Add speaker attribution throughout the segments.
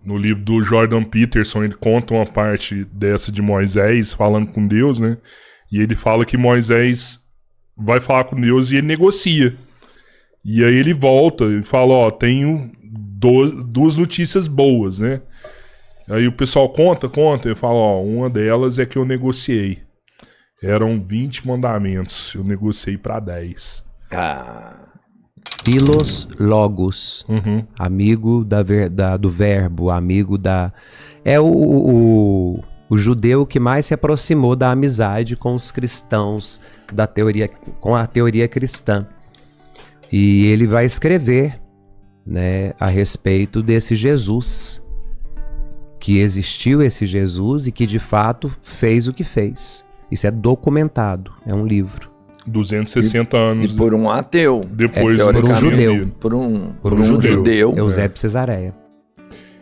Speaker 1: No livro do Jordan Peterson, ele conta uma parte dessa de Moisés falando com Deus, né? E ele fala que Moisés vai falar com Deus e ele negocia. E aí ele volta e fala, ó, tenho duas notícias boas, né? Aí o pessoal conta, e fala, ó, uma delas é que eu negociei. Eram 20 mandamentos, eu negociei pra 10.
Speaker 2: Philos logos, amigo do verbo, amigo da... É o judeu que mais se aproximou da amizade com os cristãos, com a teoria cristã. E ele vai escrever, né, a respeito desse Jesus, que existiu esse Jesus e que de fato fez o que fez. Isso é documentado, é um livro. 260
Speaker 1: anos.
Speaker 3: E por um ateu.
Speaker 1: Depois
Speaker 2: por um judeu.
Speaker 3: Por um judeu.
Speaker 2: Eusébio de Cesareia.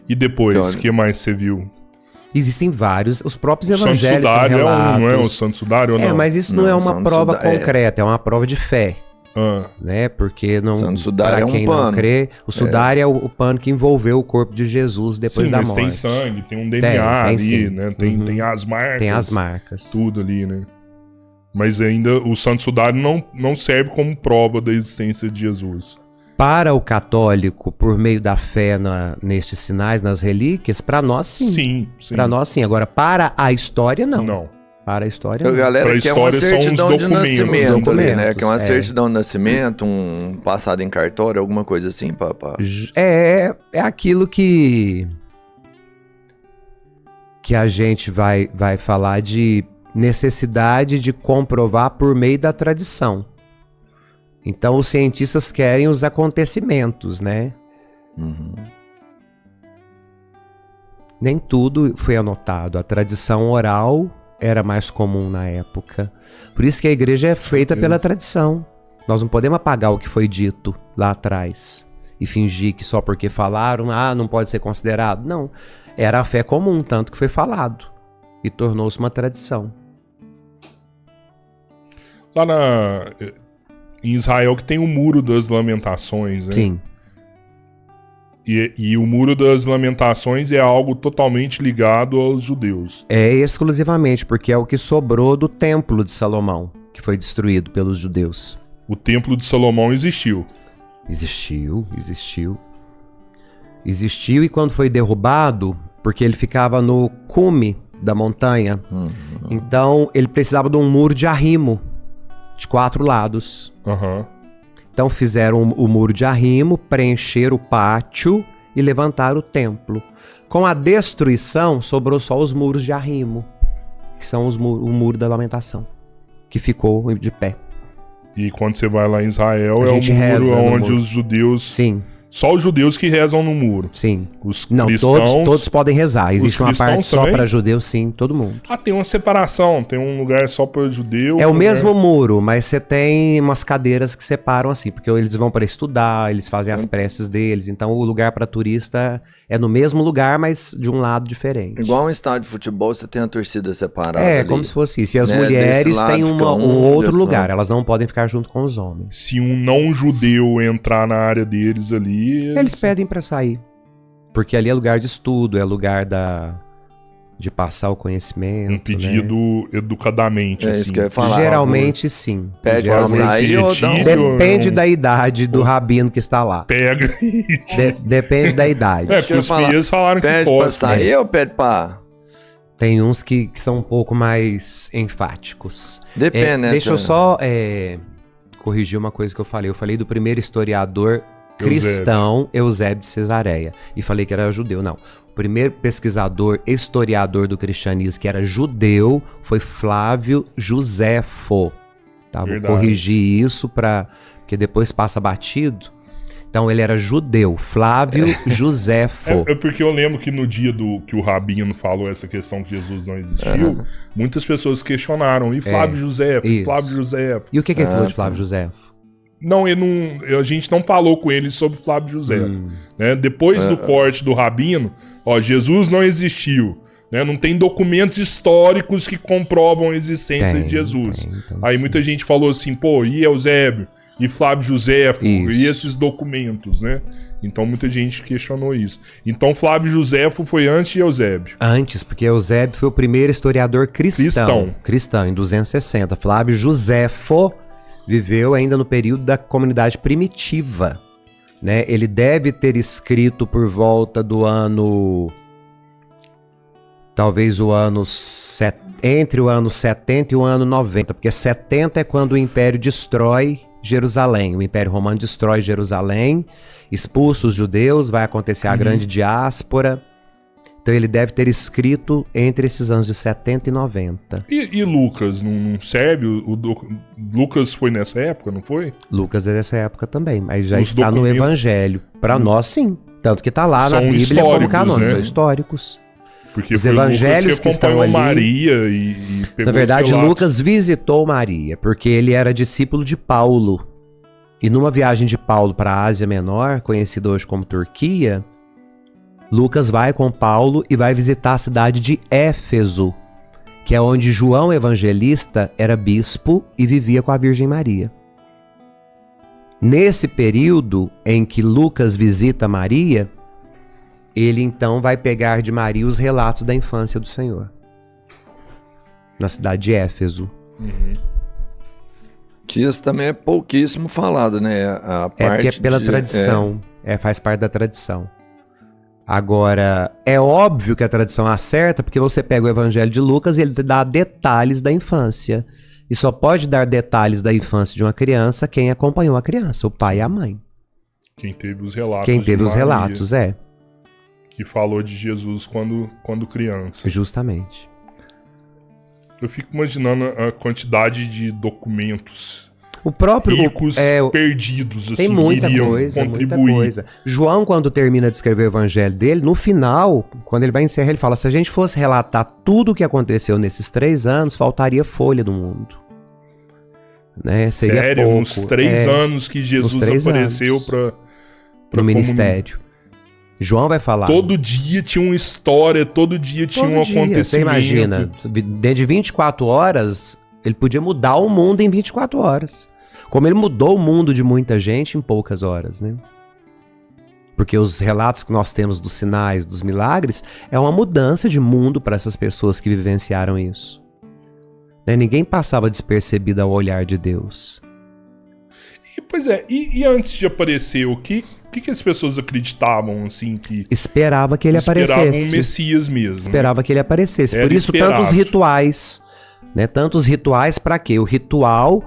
Speaker 1: E depois, o que mais você viu?
Speaker 2: Existem vários, os próprios
Speaker 1: Santo
Speaker 2: evangelhos
Speaker 1: Sudário
Speaker 2: são relatos.
Speaker 1: não é o Santo Sudário ou não?
Speaker 2: Mas isso não é uma prova concreta, é uma prova de fé. Né? Porque não,
Speaker 3: Santo Sudário
Speaker 2: para quem
Speaker 3: é um pano.
Speaker 2: Não crê, o sudário é o pano que envolveu o corpo de Jesus depois da morte.
Speaker 1: Tem sangue, tem um DNA ali, sim. Né? Tem as marcas.
Speaker 2: Tem as marcas.
Speaker 1: Tudo ali, né? Mas ainda o Santo Sudário não serve como prova da existência de Jesus.
Speaker 2: Para o católico, por meio da fé nestes sinais, nas relíquias, para nós sim.
Speaker 1: Sim.
Speaker 2: Para nós sim. Agora, para a história, não.
Speaker 1: Não.
Speaker 2: Para a história,
Speaker 3: não. Galera,
Speaker 1: pra
Speaker 3: que é uma certidão de nascimento ali, né? Que é uma
Speaker 2: certidão
Speaker 3: de nascimento, um passado em cartório, alguma coisa assim, papá.
Speaker 2: É aquilo que a gente vai falar de necessidade de comprovar por meio da tradição. Então, os cientistas querem os acontecimentos, né? Nem tudo foi anotado. A tradição oral era mais comum na época. Por isso que a igreja é feita pela tradição. Nós não podemos apagar o que foi dito lá atrás e fingir que só porque falaram, não pode ser considerado. Não, era a fé comum, tanto que foi falado e tornou-se uma tradição.
Speaker 1: Lá em Israel que tem o Muro das Lamentações, né?
Speaker 2: Sim.
Speaker 1: E o Muro das Lamentações é algo totalmente ligado aos judeus.
Speaker 2: É exclusivamente, porque é o que sobrou do Templo de Salomão, que foi destruído pelos judeus.
Speaker 1: O Templo de Salomão existiu.
Speaker 2: Existiu. Existiu e quando foi derrubado, porque ele ficava no cume da montanha, então ele precisava de um muro de arrimo, de 4 lados. Então fizeram o muro de arrimo, preencheram o pátio e levantaram o templo. Com a destruição, sobrou só os muros de arrimo, que são o muro da lamentação, que ficou de pé.
Speaker 1: E quando você vai lá em Israel,
Speaker 2: a gente
Speaker 1: muro onde
Speaker 2: muro.
Speaker 1: Os judeus...
Speaker 2: Sim.
Speaker 1: Só os judeus que rezam no muro.
Speaker 2: Sim.
Speaker 1: Os
Speaker 2: não,
Speaker 1: cristãos...
Speaker 2: todos podem rezar. Existe uma parte só
Speaker 1: também?
Speaker 2: para judeus, sim, todo mundo.
Speaker 1: Tem uma separação. Tem um lugar só para judeu.
Speaker 2: É o mesmo muro, mas você tem umas cadeiras que separam assim, porque eles vão para estudar, eles fazem as preces deles. Então o lugar para turista é no mesmo lugar, mas de um lado diferente.
Speaker 3: Igual um estádio de futebol, você tem a torcida separada ali,
Speaker 2: como se fosse isso. E as mulheres têm um outro lugar. Elas não podem ficar junto com os homens.
Speaker 1: Se um não-judeu entrar na área deles ali...
Speaker 2: Eles pedem pra sair. Porque ali é lugar de estudo, é lugar de passar o conhecimento.
Speaker 1: Um pedido educadamente, assim.
Speaker 3: Isso que eu ia falar.
Speaker 2: Geralmente, sim.
Speaker 3: Pede pra sair ou não?
Speaker 2: Depende da idade do rabino que está lá.
Speaker 1: Pega e...
Speaker 2: Depende da idade.
Speaker 1: Porque os filhos falaram que
Speaker 3: pede pra sair ou pede pra...
Speaker 2: Tem uns que são um pouco mais enfáticos.
Speaker 3: Depende, né?
Speaker 2: Deixa eu só corrigir uma coisa que eu falei. Eu falei do primeiro historiador cristão, Eusébio de Cesareia. E falei que era judeu. Não. O primeiro pesquisador, historiador do cristianismo que era judeu foi Flávio Joséfo. Tá? Vou corrigir isso porque depois passa batido. Então ele era judeu, Flávio Joséfo.
Speaker 1: É porque eu lembro que no dia que o Rabino falou essa questão que Jesus não existiu, muitas pessoas questionaram. E Flávio Joséfo? Flávio Joséfo.
Speaker 2: E o que ele falou de Flávio Joséfo?
Speaker 1: Não, a gente não falou com ele sobre Flávio Joséfo. Né? Depois do corte do Rabino, Jesus não existiu. Né? Não tem documentos históricos que comprovam a existência de Jesus. Aí muita gente falou assim, e Eusébio? e Flávio Joséfo
Speaker 2: Isso.
Speaker 1: e esses documentos, né? Então muita gente questionou isso. Então Flávio Joséfo foi antes de Eusébio.
Speaker 2: Antes, porque Eusébio foi o primeiro historiador cristão. Cristão, em 260. Flávio Joséfo viveu ainda no período da comunidade primitiva, né? Ele deve ter escrito por volta do ano... Talvez o ano... Entre o ano 70 e o ano 90, porque 70 é quando o Império destrói Jerusalém. O Império Romano destrói Jerusalém, expulsa os judeus, vai acontecer a grande diáspora. Então ele deve ter escrito entre esses anos de 70 e 90.
Speaker 1: E Lucas, não serve? Lucas foi nessa época, não foi?
Speaker 2: Lucas é dessa época também, mas já
Speaker 1: Os
Speaker 2: está no
Speaker 1: documentos-
Speaker 2: Evangelho. Para nós, sim. Tanto que está lá na
Speaker 1: São
Speaker 2: Bíblia como
Speaker 1: históricos,
Speaker 2: canônico,
Speaker 1: né?
Speaker 2: são históricos.
Speaker 1: Porque
Speaker 2: Os
Speaker 1: foi
Speaker 2: evangelhos
Speaker 1: Lucas
Speaker 2: que estão
Speaker 1: acompanhou
Speaker 2: ali-
Speaker 1: Maria e pegou
Speaker 2: Na verdade,
Speaker 1: os relatos.
Speaker 2: Lucas visitou Maria, porque ele era discípulo de Paulo. E numa viagem de Paulo para a Ásia Menor, conhecida hoje como Turquia, Lucas vai com Paulo e vai visitar a cidade de Éfeso, que é onde João Evangelista era bispo e vivia com a Virgem Maria. Nesse período em que Lucas visita Maria, ele então vai pegar de Maria os relatos da infância do Senhor, na cidade de Éfeso.
Speaker 3: Que isso também é pouquíssimo falado, né? A
Speaker 2: É porque é
Speaker 3: parte
Speaker 2: pela
Speaker 3: de-
Speaker 2: tradição, faz parte da tradição. Agora, é óbvio que a tradição acerta, porque você pega o Evangelho de Lucas e ele te dá detalhes da infância. E só pode dar detalhes da infância de uma criança quem acompanhou a criança, o pai e a mãe.
Speaker 1: Quem teve os relatos.
Speaker 2: Quem
Speaker 1: de
Speaker 2: teve os
Speaker 1: Maria,
Speaker 2: relatos,
Speaker 1: Que falou de Jesus quando criança.
Speaker 2: justamente.
Speaker 1: Eu fico imaginando a quantidade de documentos
Speaker 2: O próprio...
Speaker 1: ricos perdidos, assim,
Speaker 2: Tem muita
Speaker 1: que iriam
Speaker 2: coisa, muita
Speaker 1: contribuir.
Speaker 2: coisa. João, quando termina de escrever o evangelho dele, no final, quando ele vai encerrar, ele fala, se a gente fosse relatar tudo o que aconteceu nesses 3 anos, faltaria folha do mundo. Né? Seria
Speaker 1: Sério,
Speaker 2: pouco.
Speaker 1: nos 3 anos que Jesus
Speaker 2: 3
Speaker 1: apareceu
Speaker 2: anos.
Speaker 1: para
Speaker 2: No ministério. João vai falar.
Speaker 1: Todo dia tinha uma história, todo dia tinha um acontecimento.
Speaker 2: Você imagina, dentro de 24 horas, ele podia mudar o mundo em 24 horas. Como ele mudou o mundo de muita gente em poucas horas, né? Porque os relatos que nós temos dos sinais, dos milagres, é uma mudança de mundo para essas pessoas que vivenciaram isso. Né? Ninguém passava despercebido ao olhar de Deus.
Speaker 1: Pois é, e antes de aparecer, o que as pessoas acreditavam, assim, que
Speaker 2: Esperava que ele
Speaker 1: esperavam
Speaker 2: aparecesse.
Speaker 1: um Messias mesmo?
Speaker 2: Esperava que ele aparecesse.
Speaker 1: Era
Speaker 2: Por isso,
Speaker 1: esperado.
Speaker 2: tantos rituais. Né? Tantos rituais para quê? O ritual,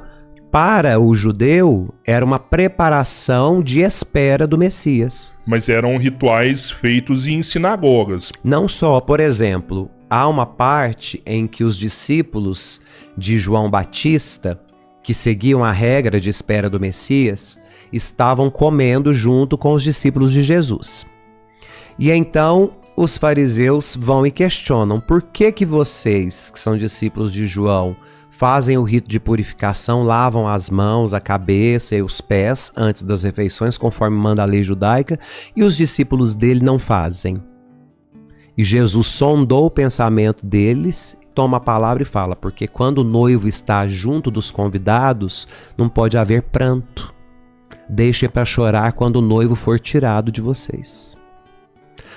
Speaker 2: para o judeu, era uma preparação de espera do Messias.
Speaker 1: Mas eram rituais feitos em sinagogas.
Speaker 2: Não só, por exemplo, há uma parte em que os discípulos de João Batista, que seguiam a regra de espera do Messias, estavam comendo junto com os discípulos de Jesus. E então os fariseus vão e questionam: por que vocês, que são discípulos de João, fazem o rito de purificação, lavam as mãos, a cabeça e os pés antes das refeições, conforme manda a lei judaica, e os discípulos dele não fazem? E Jesus sondou o pensamento deles, toma a palavra e fala: porque quando o noivo está junto dos convidados, não pode haver pranto. Deixe para chorar quando o noivo for tirado de vocês.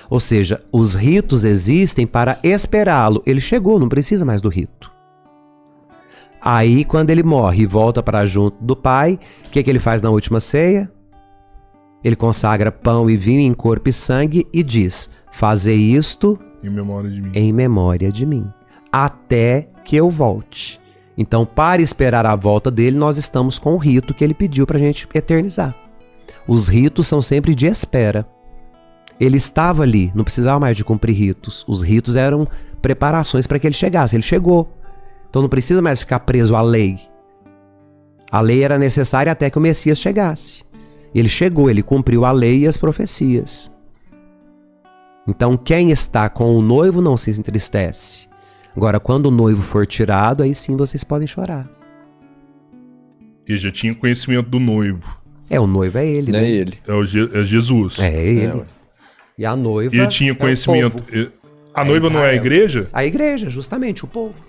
Speaker 2: Ou seja, os ritos existem para esperá-lo. Ele chegou, não precisa mais do rito. Aí, quando ele morre e volta para junto do Pai, o que ele faz na última ceia? Ele consagra pão e vinho em corpo e sangue e diz: fazei isto
Speaker 1: Em memória de mim.
Speaker 2: em memória de mim, até que eu volte. Então, para esperar a volta dele, nós estamos com o rito que ele pediu para a gente eternizar. Os ritos são sempre de espera. Ele estava ali, não precisava mais de cumprir ritos. Os ritos eram preparações para que ele chegasse. Ele chegou. Então não precisa mais ficar preso à lei. A lei era necessária até que o Messias chegasse. Ele chegou, ele cumpriu a lei e as profecias. Então quem está com o noivo não se entristece. Agora, quando o noivo for tirado, aí sim vocês podem chorar.
Speaker 1: Ele já tinha conhecimento do noivo.
Speaker 2: O noivo é ele,
Speaker 3: Não
Speaker 2: né?
Speaker 3: é ele.
Speaker 1: É Jesus.
Speaker 2: É ele.
Speaker 3: ué.
Speaker 2: E a noiva
Speaker 1: Ele tinha conhecimento.
Speaker 2: é o povo.
Speaker 1: A noiva não é a
Speaker 2: Israel.
Speaker 1: igreja?
Speaker 2: A igreja, justamente, o povo.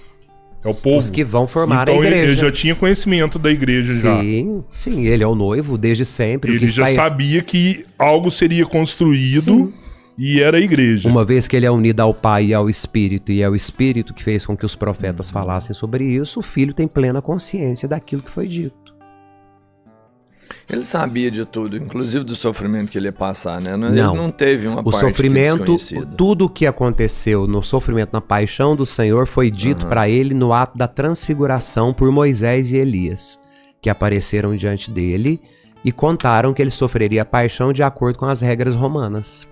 Speaker 1: É o povo.
Speaker 2: Os que vão formar
Speaker 1: então,
Speaker 2: a igreja.
Speaker 1: Ele já tinha conhecimento da igreja já.
Speaker 2: Sim, ele é o noivo desde sempre.
Speaker 1: Ele já sabia que algo seria construído.
Speaker 2: Sim.
Speaker 1: E era a igreja.
Speaker 2: Uma vez que ele é unido ao Pai e ao Espírito, e é o Espírito que fez com que os profetas falassem sobre isso, o Filho tem plena consciência daquilo que foi dito.
Speaker 3: Ele sabia de tudo, inclusive do sofrimento que ele ia passar, né? Ele
Speaker 2: Não.
Speaker 3: não teve uma
Speaker 2: O
Speaker 3: parte
Speaker 2: sofrimento,
Speaker 3: desconhecida.
Speaker 2: tudo o que aconteceu no sofrimento, na paixão do Senhor, foi dito para ele no ato da transfiguração por Moisés e Elias, que apareceram diante dele e contaram que ele sofreria a paixão de acordo com as regras romanas.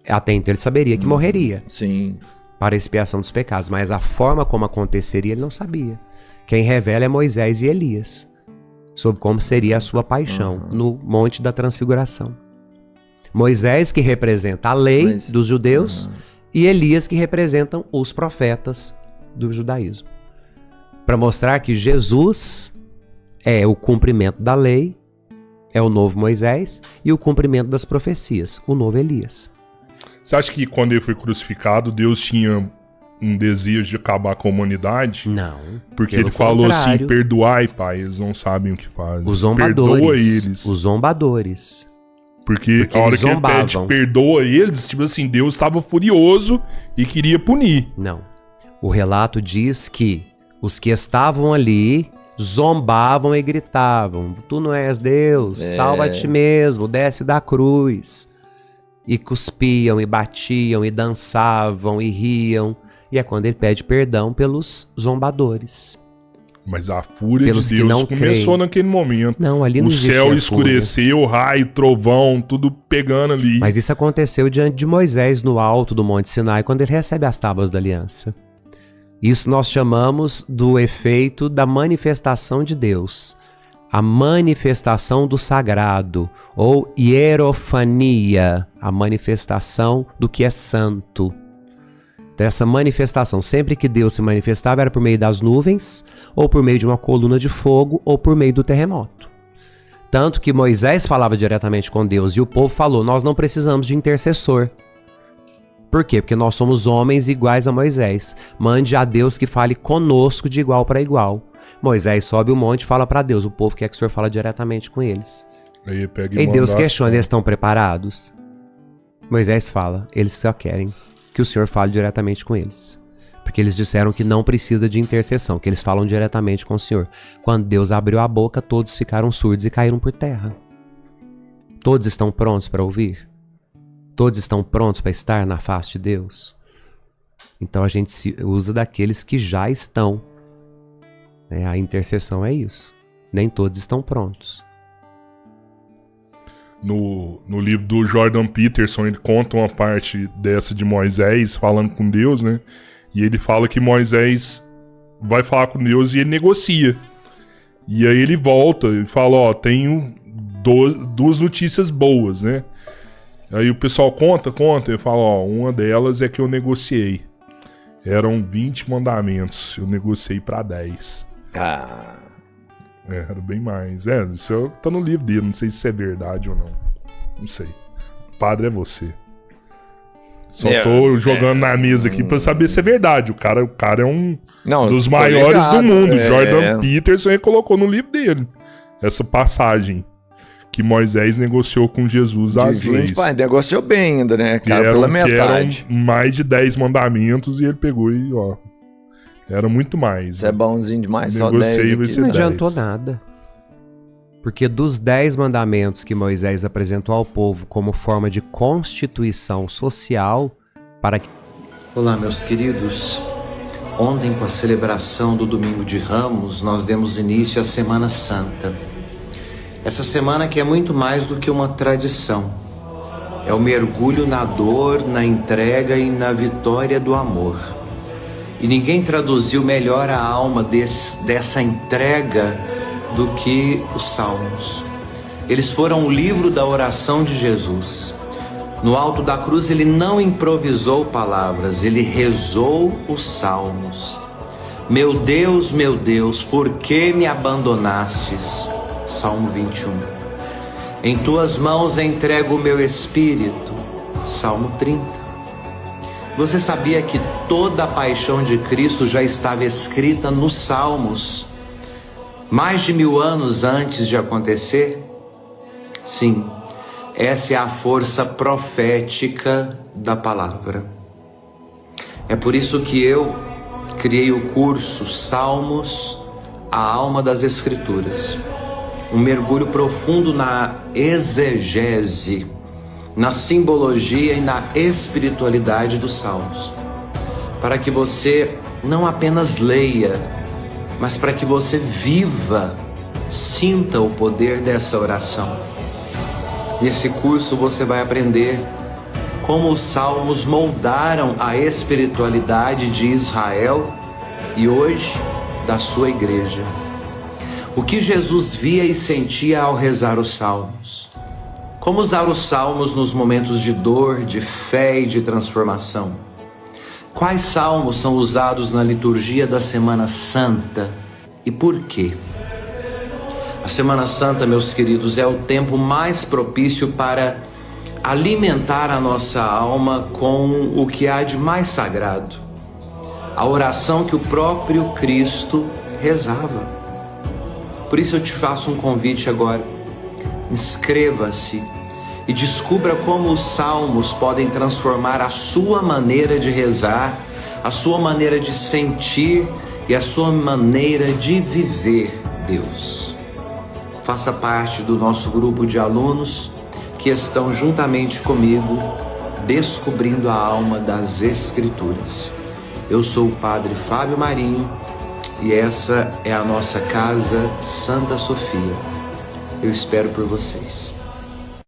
Speaker 2: Até então ele saberia que morreria
Speaker 3: Sim.
Speaker 2: para a expiação dos pecados, mas a forma como aconteceria ele não sabia. Quem revela é Moisés e Elias, sobre como seria a sua paixão no Monte da Transfiguração. Moisés, que representa a lei dos judeus, e Elias, que representam os profetas do judaísmo. Para mostrar que Jesus é o cumprimento da lei, é o novo Moisés, e o cumprimento das profecias, o novo Elias.
Speaker 1: Você acha que quando ele foi crucificado, Deus tinha um desejo de acabar com a humanidade?
Speaker 2: Não.
Speaker 1: Porque ele falou assim, perdoai, pai, eles não sabem o que fazem.
Speaker 2: Os zombadores.
Speaker 1: Perdoa eles.
Speaker 2: Os zombadores.
Speaker 1: Porque a hora que ele pede perdoa eles, tipo assim, Deus estava furioso e queria punir.
Speaker 2: Não. O relato diz que os que estavam ali zombavam e gritavam: tu não és Deus, salva a ti mesmo, desce da cruz. E cuspiam, e batiam, e dançavam, e riam. E é quando ele pede perdão pelos zombadores.
Speaker 1: Mas a fúria
Speaker 2: pelos
Speaker 1: de Deus
Speaker 2: que não
Speaker 1: começou
Speaker 2: creem.
Speaker 1: Naquele momento.
Speaker 2: Não, ali não
Speaker 1: o
Speaker 2: existia
Speaker 1: céu escureceu, raio, trovão, tudo pegando ali.
Speaker 2: Mas isso aconteceu diante de Moisés no alto do Monte Sinai, quando ele recebe as tábuas da aliança. Isso nós chamamos do efeito da manifestação de Deus. A manifestação do sagrado, ou hierofania, a manifestação do que é santo. Então, essa manifestação, sempre que Deus se manifestava, era por meio das nuvens, ou por meio de uma coluna de fogo, ou por meio do terremoto. Tanto que Moisés falava diretamente com Deus, e o povo falou: nós não precisamos de intercessor. Por quê? Porque nós somos homens iguais a Moisés. Mande a Deus que fale conosco de igual para igual. Moisés sobe o monte e fala para Deus: o povo quer que o Senhor fale diretamente com eles.
Speaker 1: Aí pega
Speaker 2: e Deus questiona: eles estão preparados? Moisés fala: eles só querem que o Senhor fale diretamente com eles. Porque eles disseram que não precisa de intercessão, que eles falam diretamente com o Senhor. Quando Deus abriu a boca, todos ficaram surdos e caíram por terra. Todos estão prontos para ouvir? Todos estão prontos para estar na face de Deus? Então a gente se usa daqueles que já estão. A intercessão é isso. Nem todos estão prontos.
Speaker 1: No livro do Jordan Peterson, ele conta uma parte dessa de Moisés falando com Deus, né? E ele fala que Moisés vai falar com Deus e ele negocia. E aí ele volta e fala: ó, tenho duas notícias boas, né? Aí o pessoal conta, e fala: ó, uma delas é que eu negociei. Eram 20 mandamentos, eu negociei pra 10. Era bem mais. Isso tá no livro dele, não sei se isso é verdade ou não. Não sei. O padre é você. Só tô jogando na mesa aqui pra saber se é verdade. O cara é um dos maiores do mundo. Jordan Peterson, ele colocou no livro dele essa passagem que Moisés negociou com Jesus as leis.
Speaker 3: Pai, negociou bem ainda, né? Cara, pela metade.
Speaker 1: Que eram mais de 10 mandamentos e ele pegou e, ó, era muito mais.
Speaker 3: Isso é bonzinho demais, só 10 aqui.
Speaker 2: Não adiantou nada. Porque dos 10 mandamentos que Moisés apresentou ao povo como forma de constituição social para que...
Speaker 4: Olá, meus queridos. Ontem, com a celebração do Domingo de Ramos, nós demos início à Semana Santa. Essa semana que é muito mais do que uma tradição. É o mergulho na dor, na entrega e na vitória do amor. E ninguém traduziu melhor a alma dessa entrega do que os Salmos. Eles foram o livro da oração de Jesus. No alto da cruz ele não improvisou palavras, ele rezou os Salmos. Meu Deus, por que me abandonastes? Salmo 21. Em tuas mãos entrego o meu espírito. Salmo 30. Você sabia que toda a paixão de Cristo já estava escrita nos Salmos, mais de 1000 anos antes de acontecer? Sim, essa é a força profética da palavra. É por isso que eu criei o curso Salmos, a alma das Escrituras. Um mergulho profundo na exegese, na simbologia e na espiritualidade dos Salmos, para que você não apenas leia, mas para que você viva, sinta o poder dessa oração. Nesse curso você vai aprender como os Salmos moldaram a espiritualidade de Israel e hoje da sua igreja. O que Jesus via e sentia ao rezar os Salmos. Como usar os Salmos nos momentos de dor, de fé e de transformação. Quais salmos são usados na liturgia da Semana Santa e por quê? A Semana Santa, meus queridos, é o tempo mais propício para alimentar a nossa alma com o que há de mais sagrado. A oração que o próprio Cristo rezava. Por isso eu te faço um convite agora. Inscreva-se e descubra como os salmos podem transformar a sua maneira de rezar, a sua maneira de sentir e a sua maneira de viver Deus. Faça parte do nosso grupo de alunos que estão juntamente comigo descobrindo a alma das Escrituras. Eu sou o Padre Fábio Marinho e essa é a nossa casa Santa Sofia. Eu espero por vocês.